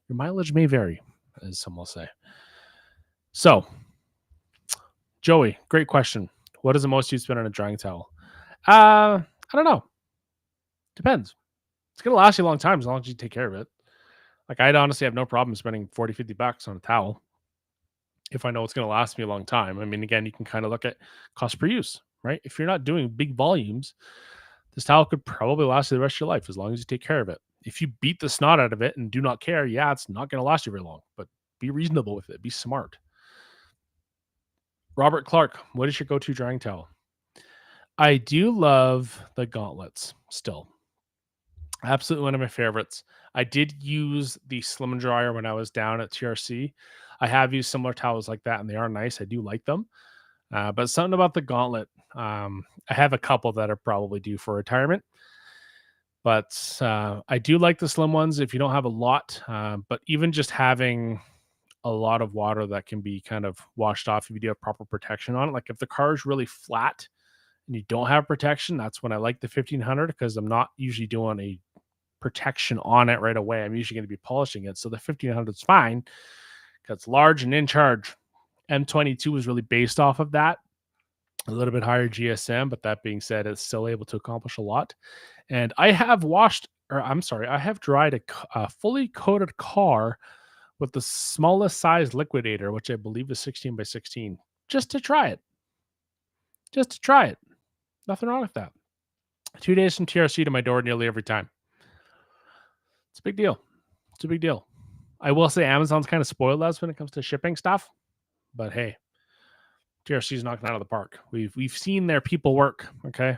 your mileage may vary, as some will say. So, Joey, great question. What is the most you spend on a drying towel? I don't know. Depends. It's going to last you a long time as long as you take care of it. Like, I'd honestly have no problem spending 40, $50 on a towel if I know it's going to last me a long time. I mean, again, you can kind of look at cost per use, right? If you're not doing big volumes, this towel could probably last you the rest of your life as long as you take care of it. If you beat the snot out of it and do not care, yeah, it's not going to last you very long, but be reasonable with it. Be smart. Robert Clark, what is your go-to drying towel? I do love the gauntlets still. Absolutely one of my favorites. I did use the Slim Dryer when I was down at TRC. I have used similar towels like that, and they are nice. I do like them. But something about the gauntlet, I have a couple that are probably due for retirement. But I do like the slim ones if you don't have a lot. But even just having a lot of water that can be kind of washed off if you do have proper protection on it. Like if the car is really flat and you don't have protection, that's when I like the 1500 because I'm not usually doing a protection on it right away. I'm usually going to be polishing it. So the 1500 is fine because it's large and in charge. M22 is really based off of that. A little bit higher GSM, but that being said, it's still able to accomplish a lot. And I have I have dried a fully coated car with the smallest size liquidator, which I believe is 16 by 16, just to try it. Just to try it. Nothing wrong with that. 2 days from TRC to my door nearly every time. It's a big deal. It's a big deal. I will say Amazon's kind of spoiled us when it comes to shipping stuff, but hey, TRC's knocking out of the park. We've seen their people work. Okay,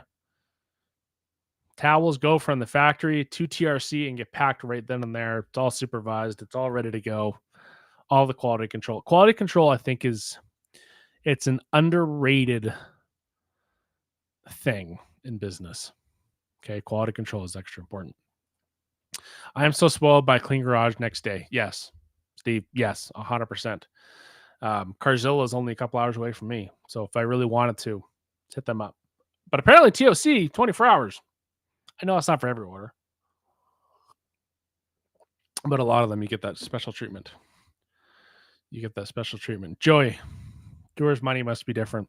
towels go from the factory to TRC and get packed right then and there. It's all supervised. It's all ready to go. All the quality control. Quality control, I think, it's an underrated thing in business. Okay, quality control is extra important. I am so spoiled by Clean Garage next day. Yes, Steve. Yes, 100%. Carzilla is only a couple hours away from me, so if I really wanted to, hit them up. But apparently TOC 24 hours. I know it's not for every order, but a lot of them you get that special treatment. You get that special treatment. Joey, doer's money must be different.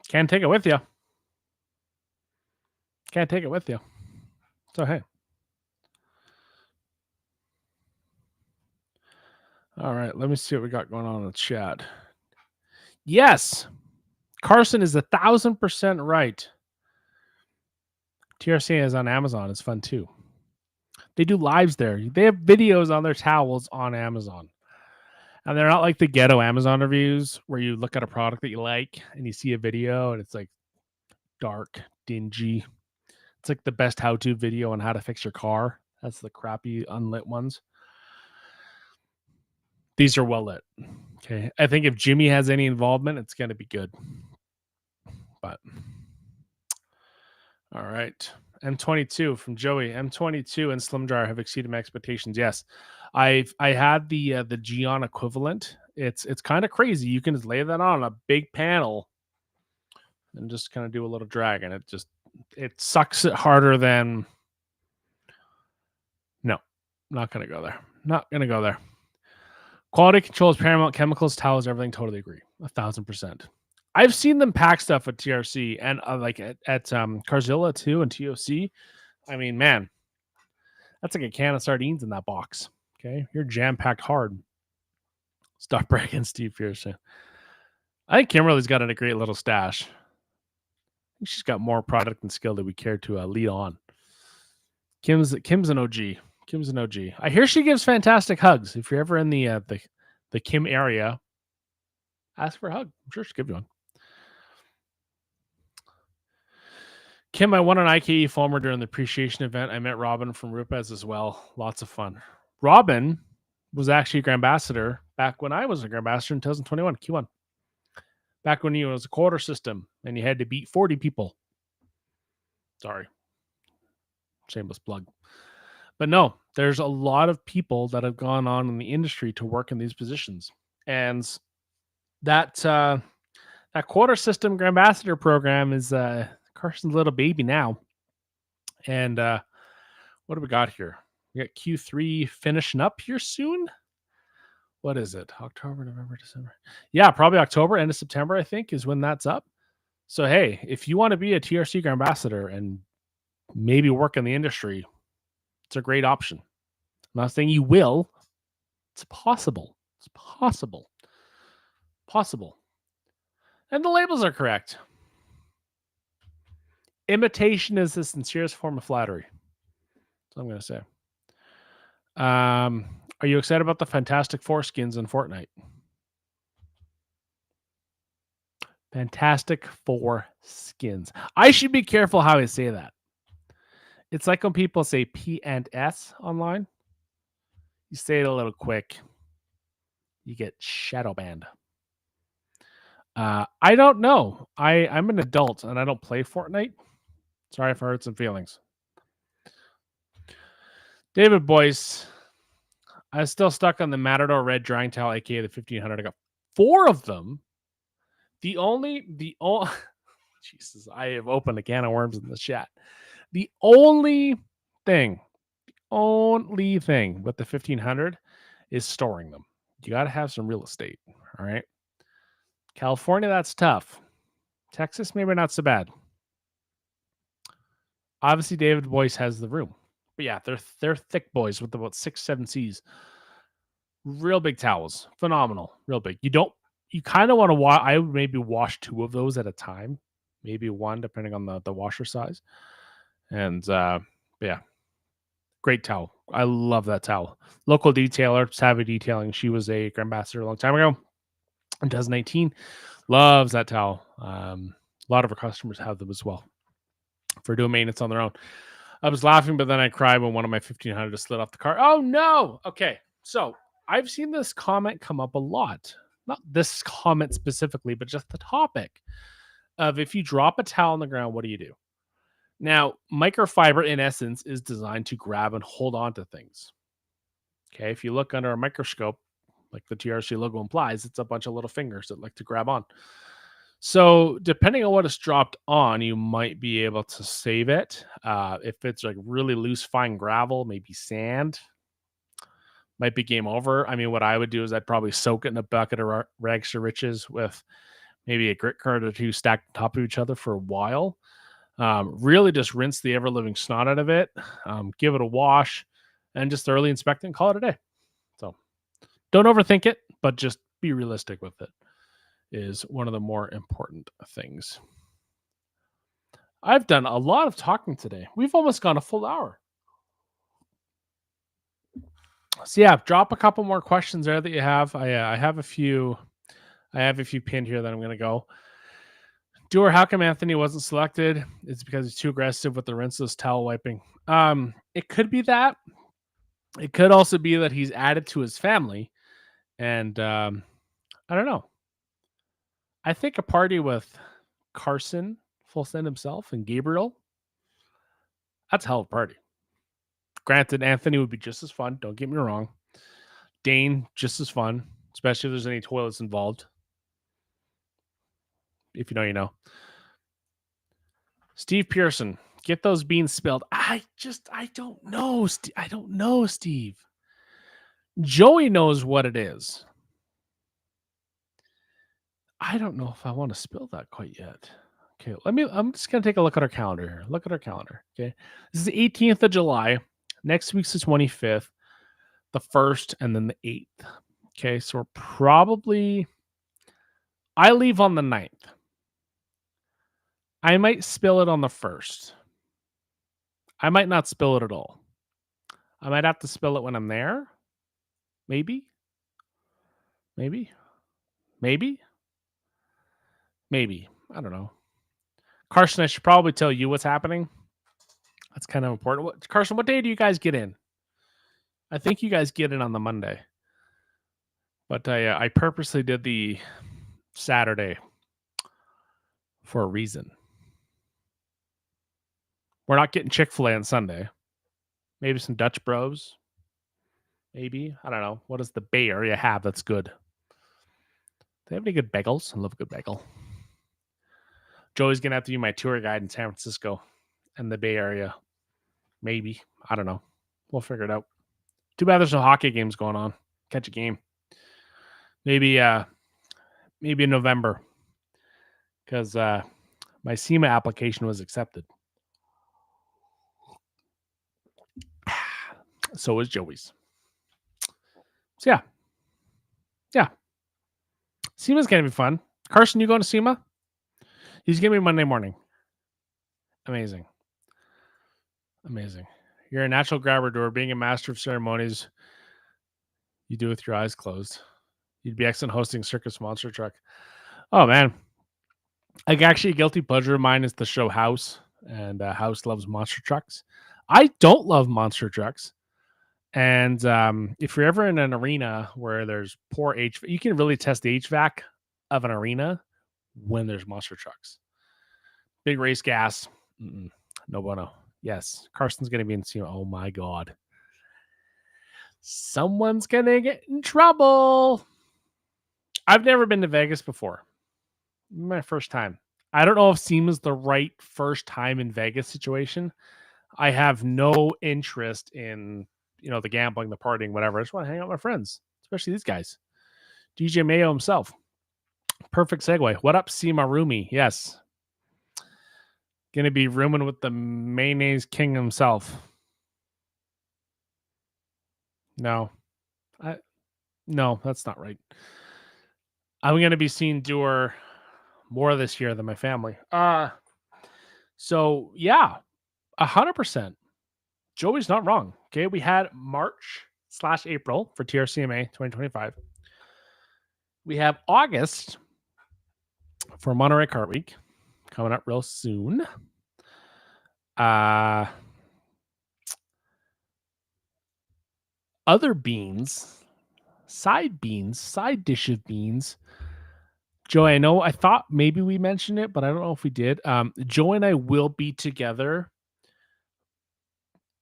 Can't take it with you. Can't take it with you. So hey. All right, let me see what we got going on in the chat. Yes, Carson is 1,000% right. TRC is on Amazon. It's fun too. They do lives there. They have videos on their towels on Amazon. And they're not like the ghetto Amazon reviews where you look at a product that you like and you see a video and it's like dark, dingy. It's like the best how-to video on how to fix your car. That's the crappy unlit ones. These are well lit. Okay. I think if Jimmy has any involvement, it's going to be good. But all right. M22 from Joey. M22 and Slim Dryer have exceeded my expectations. Yes. I had the Geon equivalent. It's kind of crazy. You can just lay that on a big panel and just kind of do a little drag, and it sucks it harder than. No, not gonna go there. Not gonna go there. Quality control is paramount. Chemicals, towels, everything. Totally agree. 1,000%. I've seen them pack stuff at TRC and like at Carzilla too and TOC. I mean, man, that's like a can of sardines in that box. Okay, you're jam packed hard. Stop bragging, Steve Pearson. I think Kimberly's got a great little stash. I think she's got more product and skill that we care to lead on. Kim's an OG. Kim's an OG. I hear she gives fantastic hugs. If you're ever in the Kim area, ask for a hug. I'm sure she'll give you one. Kim, I won an IKE Fulmer during the appreciation event. I met Robin from Rupes as well. Lots of fun. Robin was actually a Grand Ambassador back when I was a Grand Ambassador in 2021, Q1. Back when you was a quarter system and you had to beat 40 people. Sorry. Shameless plug. But no, there's a lot of people that have gone on in the industry to work in these positions. And that quarter system Grand Ambassador program is Carson's little baby now. And what do we got here? We got Q3 finishing up here soon. What is it? October, November, December. Yeah, probably October, end of September, I think, is when that's up. So, hey, if you want to be a TRC Grand Ambassador and maybe work in the industry, it's a great option. I'm not saying you will. It's possible. It's possible. Possible. And the labels are correct. Imitation is the sincerest form of flattery. That's what I'm going to say. Are you excited about the Fantastic Four skins in Fortnite? Fantastic Four skins. I should be careful how I say that. It's like when people say P and S online. You say it a little quick. You get shadow banned. I don't know. I'm an adult and I don't play Fortnite. Sorry if I hurt some feelings. David Boyce. I was still stuck on the Matador Red Drying Towel, aka the 1500. I got 4 of them. The only Jesus, I have opened a can of worms in the chat. The only thing with the 1500 is storing them. You got to have some real estate. All right. California, that's tough. Texas, maybe not so bad. Obviously, David Boyce has the room. But yeah, they're thick boys with about 6-7 C's. Real big towels. Phenomenal. Real big. You kind of want to wash. I would maybe wash 2 of those at a time. Maybe 1, depending on the washer size. And yeah. Great towel. I love that towel. Local detailer, Savvy Detailing. She was a Grand Ambassador a long time ago. In 2019. Loves that towel. A lot of our customers have them as well for doing maintenance on their own. I was laughing, but then I cried when one of my 1500 just slid off the car. Oh, no. Okay. So I've seen this comment come up a lot. Not this comment specifically, but just the topic of if you drop a towel on the ground, what do you do? Now, microfiber, in essence, is designed to grab and hold on to things. Okay. If you look under a microscope, like the TRC logo implies, it's a bunch of little fingers that like to grab on. So depending on what it's dropped on, you might be able to save it. If it's like really loose, fine gravel, maybe sand, might be game over. I mean, what I would do is I'd probably soak it in a bucket of rags to riches with maybe a grit card or 2 stacked on top of each other for a while. Really just rinse the ever-living snot out of it, give it a wash, and just thoroughly inspect it and call it a day. So Don't overthink it, but just be realistic with it is one of the more important things. I've done a lot of talking today. We've almost gone a full hour. So yeah, drop a couple more questions there that you have. I have a few. I have a few pinned here that I'm going to go. Dewar, how come Anthony wasn't selected? It's because he's too aggressive with the rinseless towel wiping. It could be that. It could also be that he's added to his family, and I don't know. I think a party with Carson, full send himself, and Gabriel, that's a hell of a party. Granted, Anthony would be just as fun. Don't get me wrong. Dane, just as fun, especially if there's any toilets involved. If you know, you know. Steve Pearson, get those beans spilled. I don't know. I don't know, Steve. Joey knows what it is. I don't know if I want to spill that quite yet. Okay, I'm just going to take a look at our calendar here. Look at our calendar. Okay. This is the 18th of July. Next week's the 25th, the 1st, and then the 8th. Okay, so we're probably... I leave on the 9th. I might spill it on the 1st. I might not spill it at all. I might have to spill it when I'm there. Maybe. Maybe. Maybe. Maybe. I don't know. Carson, I should probably tell you what's happening. That's kind of important. Carson, what day do you guys get in? I think you guys get in on the Monday. But I purposely did the Saturday for a reason. We're not getting Chick-fil-A on Sunday. Maybe some Dutch Bros. Maybe. I don't know. What does the Bay Area have that's good? Do they have any good bagels? I love a good bagel. Joey's going to have to be my tour guide in San Francisco and the Bay Area. Maybe. I don't know. We'll figure it out. Too bad there's no hockey games going on. Catch a game. Maybe in November. Because my SEMA application was accepted. So was Joey's. So yeah. Yeah. SEMA's going to be fun. Carson, you going to SEMA? He's going to be Monday morning. Amazing. Amazing. You're a natural grabber door. Being a master of ceremonies, you do with your eyes closed. You'd be excellent hosting Circus Monster Truck. Oh, man. Like, actually, a guilty pleasure of mine is the show House. And House loves monster trucks. I don't love monster trucks. And if you're ever in an arena where there's poor HVAC, you can really test the HVAC of an arena when there's monster trucks. Big race gas. No bueno. Yes, Carson's going to be in SEMA. Oh, my God. Someone's going to get in trouble. I've never been to Vegas before. My first time. I don't know if SEMA's the right first time in Vegas situation. I have no interest in, the gambling, the partying, whatever. I just want to hang out with my friends, especially these guys. DJ Mayo himself. Perfect segue. What up, SEMA Roomy? Yes. Going to be rooming with the mayonnaise king himself. No. No, that's not right. I'm going to be seeing Dewar more this year than my family. So, yeah, 100%. Joey's not wrong. Okay, we had March/April for TRCMA 2025. We have August for Monterey Kart Week coming up real soon. Other beans, side dish of beans. Joey, I thought maybe we mentioned it, but I don't know if we did. Joey and I will be together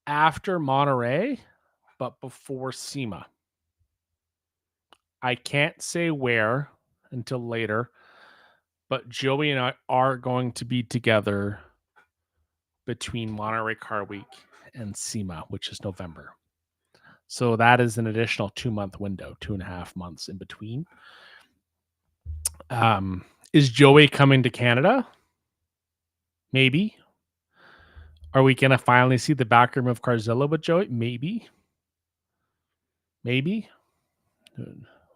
after Monterey, but before SEMA. I can't say where until later, but Joey and I are going to be together between Monterey Kart Week and SEMA, which is November. So that is an additional 2-month window, 2.5 months in between. Is Joey coming to Canada? Maybe. Are we going to finally see the back room of Carzilla with Joey? Maybe.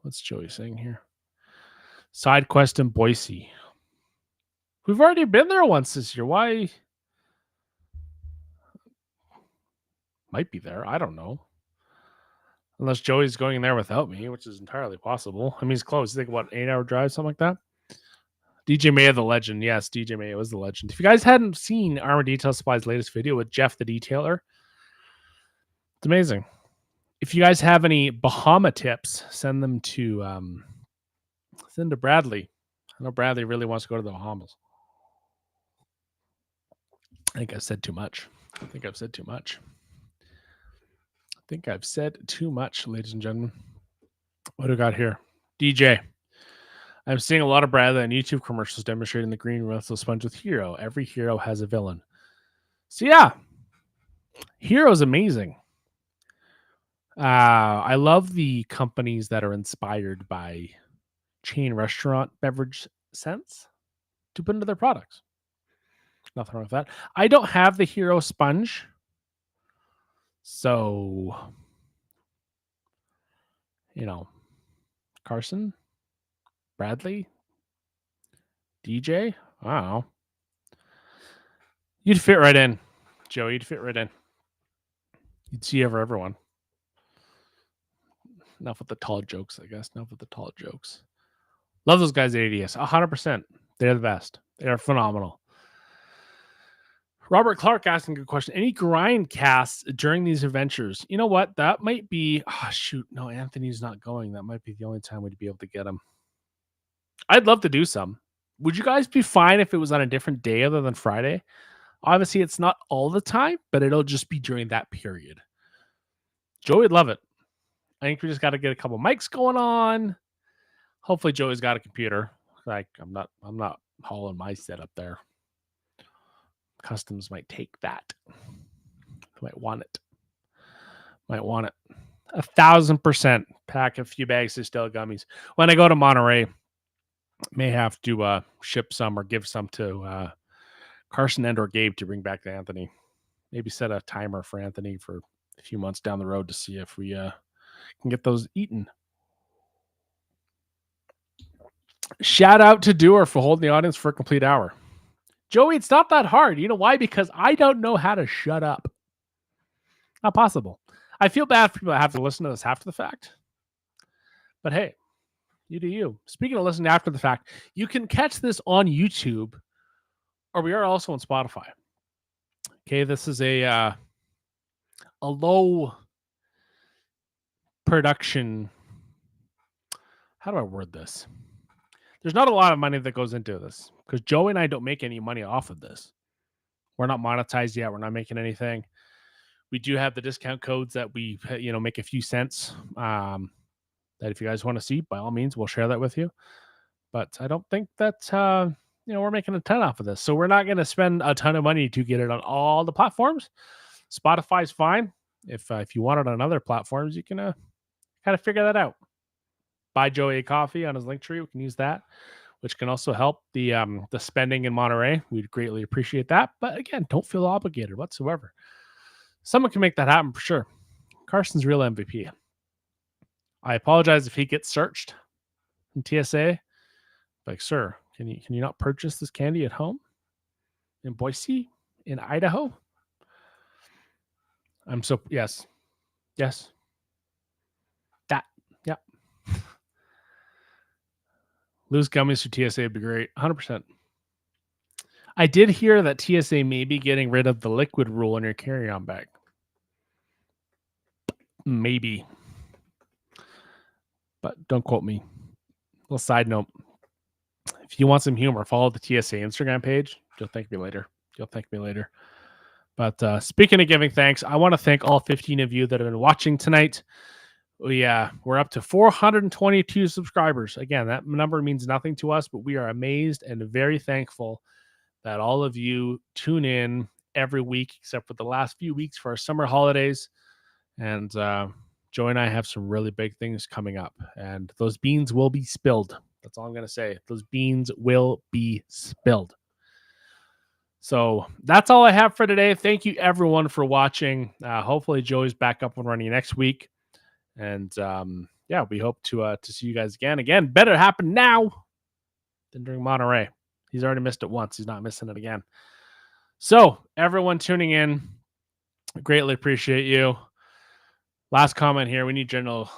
What's Joey saying here? Side quest in Boise. We've already been there once this year. Why? Might be there. I don't know. Unless Joey's going there without me, which is entirely possible. I mean, he's close. Think what, 8-hour drive, something like that. DJ Mayo, the legend. Yes, DJ Mayo is the legend. If you guys hadn't seen Armor Detail Supply's latest video with Jeff the Detailer, it's amazing. If you guys have any Bahama tips, send them to Bradley. I know Bradley really wants to go to the Bahamas. I think I've said too much. Ladies and gentlemen. What do we got here? DJ. I'm seeing a lot of Bradley on YouTube commercials demonstrating the green rental sponge with Hero. Every hero has a villain. So yeah, Hero's amazing. I love the companies that are inspired by chain restaurant beverage scents to put into their products. Nothing wrong with that. I don't have the Hero sponge. So, Carson, Bradley, DJ, I don't know. You'd fit right in, Joe. You'd fit right in. You'd see everyone. Enough with the tall jokes, I guess. Love those guys at ADS. 100%. They're the best. They are phenomenal. Robert Clark asking a good question. Any grind casts during these adventures? You know what? That might be... Oh, shoot. No, Anthony's not going. That might be the only time we'd be able to get him. I'd love to do some. Would you guys be fine if it was on a different day other than Friday? Obviously, it's not all the time, but it'll just be during that period. Joey would love it. I think we just got to get a couple mics going on. Hopefully, Joey's got a computer. Like, I'm not hauling my setup there. Customs might take that. Might want it. 1,000%. Pack a few bags of Stella gummies. When I go to Monterey, may have to ship some or give some to Carson and or Gabe to bring back to Anthony. Maybe set a timer for Anthony for a few months down the road to see if we can get those eaten. Shout out to Doer for holding the audience for a complete hour. Joey, it's not that hard. You know why? Because I don't know how to shut up. Not possible. I feel bad for people that have to listen to this after the fact. But hey, you do you. Speaking of listening after the fact, you can catch this on YouTube, or we are also on Spotify. Okay, this is a low production. How do I word this? There's not a lot of money that goes into this because Joey and I don't make any money off of this. We're not monetized yet. We're not making anything. We do have the discount codes that we, make a few cents. That if you guys want to see, by all means, we'll share that with you. But I don't think that, we're making a ton off of this. So we're not going to spend a ton of money to get it on all the platforms. Spotify's fine. If you want it on other platforms, you can kind of figure that out. Buy Joey a coffee on his Linktree. We can use that, which can also help the spending in Monterey. We'd greatly appreciate that. But again, don't feel obligated whatsoever. Someone can make that happen for sure. Carson's real MVP. I apologize if he gets searched in TSA. Like, sir, can you not purchase this candy at home in Boise, in Idaho? Yes. That, yeah. Loose gummies for TSA would be great. 100%. I did hear that TSA may be getting rid of the liquid rule in your carry-on bag. Maybe. But don't quote me. Little side note. If you want some humor, follow the TSA Instagram page. You'll thank me later. But speaking of giving thanks, I want to thank all 15 of you that have been watching tonight. We're up to 422 subscribers. Again, that number means nothing to us, but we are amazed and very thankful that all of you tune in every week, except for the last few weeks for our summer holidays. And Joe and I have some really big things coming up, and those beans will be spilled. That's all I'm going to say. Those beans will be spilled. So that's all I have for today. Thank you, everyone, for watching. Hopefully, Joey's back up and running next week. And yeah, we hope to see you guys again. Again, better happen now than during Monterey. He's already missed it once. He's not missing it again. So everyone tuning in, greatly appreciate you. Last comment here. We need General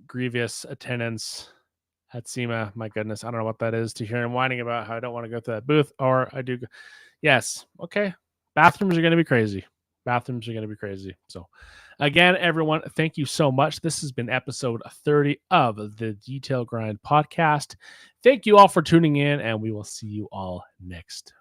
Grievous attendance at SEMA. My goodness, I don't know what that is, to hear him whining about how I don't want to go to that booth, or I do. Yes. Okay. Bathrooms are going to be crazy. Bathrooms are going to be crazy. So again, everyone, thank you so much. This has been episode 30 of the Detail Grind podcast. Thank you all for tuning in, and we will see you all next